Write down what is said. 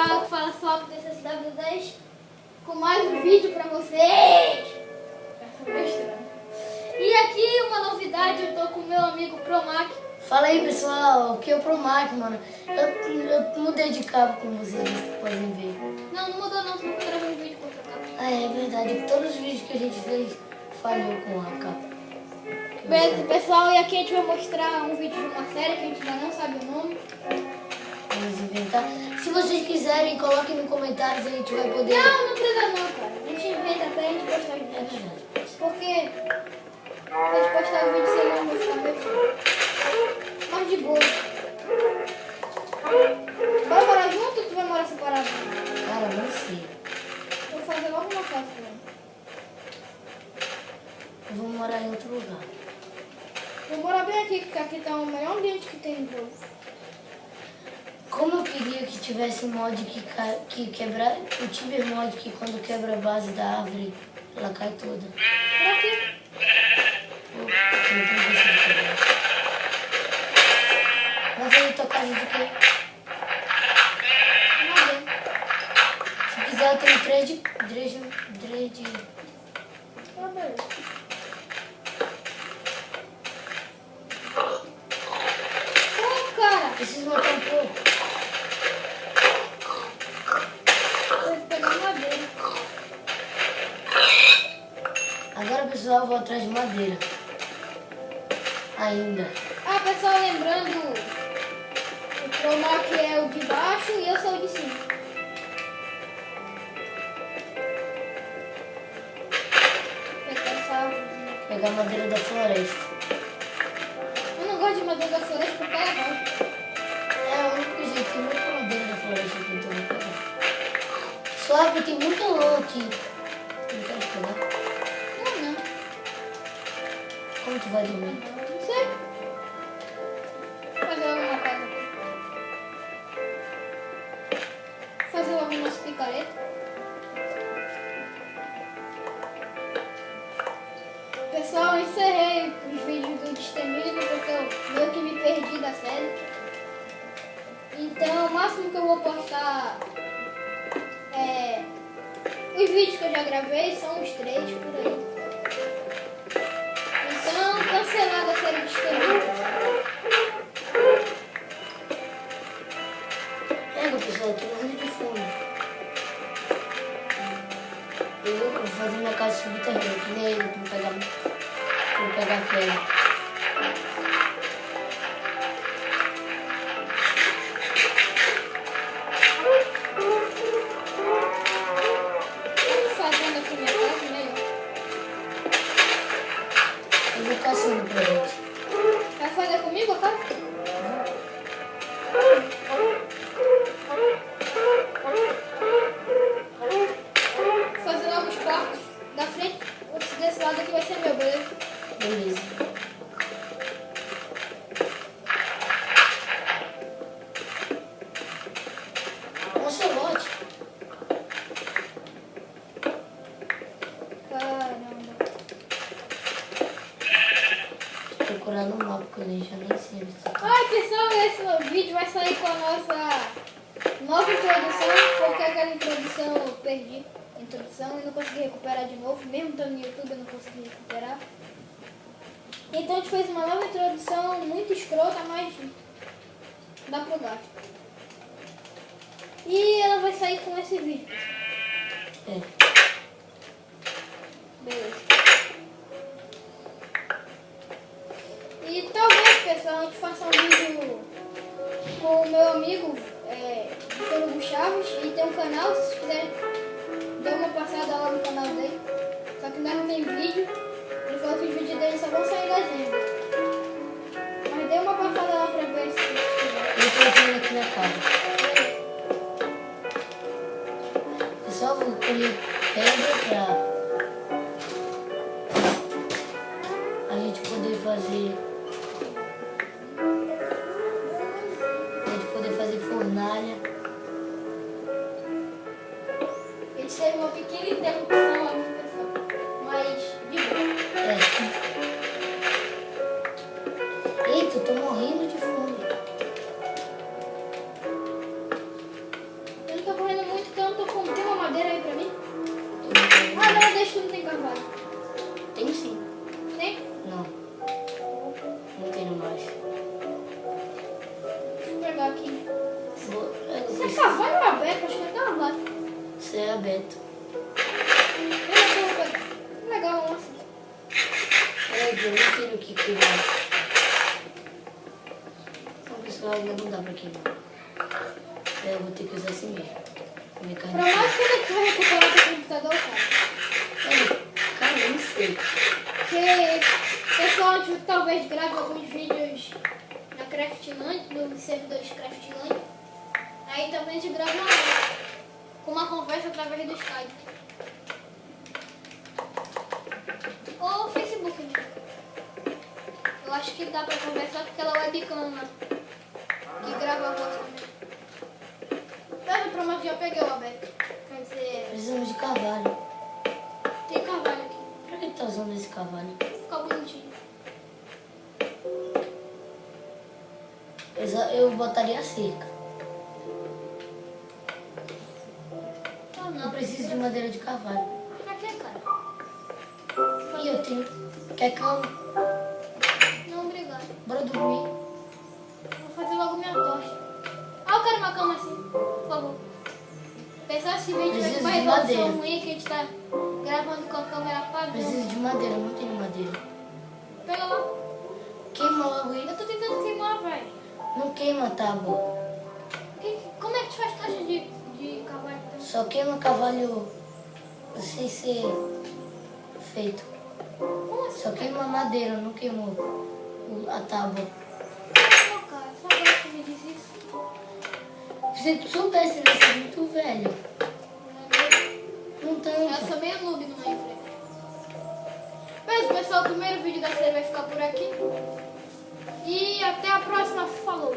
fala sobre DCSW10 com mais um vídeo pra vocês. E aqui uma novidade, eu tô com o meu amigo Promac. Fala aí pessoal, aqui é o Promac, mano. Eu mudei de cabo com vocês podem ver. Não mudou não, tu nunca gravou um vídeo com outra capa. Ah, é verdade, todos os vídeos que a gente fez falhou com a capa. Beleza, pessoal, e aqui a gente vai mostrar um vídeo de uma série que a gente ainda não sabe o nome. Vamos inventar. Se vocês quiserem, coloquem nos comentários, a gente vai poder... Não precisa não, cara. A gente inventa até a gente postar os É vídeos. verdade. Porque a gente postar o vídeo sem não vai ficar meio feio. Mas de boa. Bora morar junto ou tu vai morar separado? Cara, não sei. Vou fazer logo uma casa também. Eu vou morar em outro lugar. Vou morar bem aqui, porque aqui tá o melhor ambiente que tem no jogo. Como eu queria que tivesse mod que quebra... O Tibia mod que quando quebra a base da árvore, ela cai toda. Por aqui. Eu tenho preguiça de quebrar. Vai fazer tua casa de quê? Nada. Se quiser eu tenho trade. Ah, beleza. Pô, cara. Preciso matar um pouco. Vou pegar madeira. Agora pessoal, eu vou atrás de madeira. Ainda. Ah, pessoal, lembrando, o Promac é o de baixo e eu sou o de cima. Pegar essa árvorezinha. Pegar madeira da floresta. Eu não gosto de madeira da floresta porque ela é rocha. É o único jeito, tem muita madeira da floresta que eu vou pegar. Só tem muita lã aqui. Não quero pegar. Não. Como tu vai dormir? Não sei. Vou fazer logo uma casa aqui. Fazer logo umas picaretas. Pessoal, eu encerrei os vídeos do Destemido porque eu meio que me perdi da série. Então, o máximo que eu vou postar é os vídeos que eu já gravei, são uns 3 por aí. Então, cancelada a série Destemido. Pessoal, eu tô morrendo de fome. Eu vou fazer minha casa subterrânea, que nem ele, pra pegar pedra. Fazendo aqui minha casa, né? Eu vou caçando pra gente. Vai fazer comigo, tá? Vou fazer logo os quartos da frente. Desse lado aqui vai ser meu, beleza? Beleza. Ocelote. Caramba. Tô procurando um mapa que eu já nem sei onde tá. Ai, pessoal, esse vídeo vai sair com a nossa nova introdução, porque aquela introdução eu perdi. Introdução e não consegui recuperar de novo, mesmo estando no YouTube eu não consegui recuperar. Então a gente fez uma nova introdução muito escrota, mas dá pro gasto. E ela vai sair com esse vídeo. É. Beleza. E talvez, pessoal, a gente faça um vídeo com o meu amigo Vitor Hugo Chaves. Ele tem um canal, se vocês quiserem dar uma passada lá no canal dele. Só que ainda não tem vídeo. Ele falou que os vídeos dele só vão sair em dezembro. Mas dê uma passada lá pra ver se vocês quiserem. Eu tô entrando aqui na casa. Pessoal, vou colher pedra pra a gente poder fazer fornalha. Eles teve uma pequena interrupção ali, pessoal. Mas de boa. Eita, eu tô morrendo de fome. pegar aqui. Você é Você cavalo ou aberto? Acho que é cavalo. é aberto. Eu vou pegar. Legal, nossa. É, eu não tenho o que queimar. Então, pessoal, ainda não dá pra queimar. É, eu vou ter que usar assim mesmo. Minha carne. Pra mais quando é que tu vai recuperar teu computador, cara? Cara, eu não sei. Porque, pessoal, a gente talvez grave alguns vídeos na Craftland, no servidor de Craftland. Aí também a gente grava uma conversa através do Skype. Ou Facebook mesmo. Eu acho que dá pra conversar com aquela webcam lá, que grava a voz também. Pera, pronto, já peguei o aberto. Quer dizer, Precisamos de cavalo. tem cavalo aqui. Pra que tá usando esse cavalo? Fica bonitinho. Eu botaria a cerca. Tá Não preciso de madeira de cavalo. Pra que, cara? E eu tenho. Quer cama? Não, obrigado. Bora dormir. Vou fazer logo minha tocha. Ah, eu quero uma cama assim, por favor. Pessoal, esse vídeo vai Preciso ser uma de revolução madeira. ruim que a gente tá gravando com a câmera padrão. Preciso de madeira, não tenho madeira. Pega lá. Queima logo aí. Eu tô tentando queimar, velho. Não queima a tábua. Como é que tu faz tocha de cavalo então? Só queima cavalo sem ser feito. Como assim? Só queima a madeira, não queimou a tábua. Pô, cara, só agora que tu me diz isso. Se tu soubesse, vai ser muito velho. Não Eu tanto. sou meio noob no Minecraft. Mas, pessoal, o primeiro vídeo da série vai ficar por aqui. E até a próxima. Falou!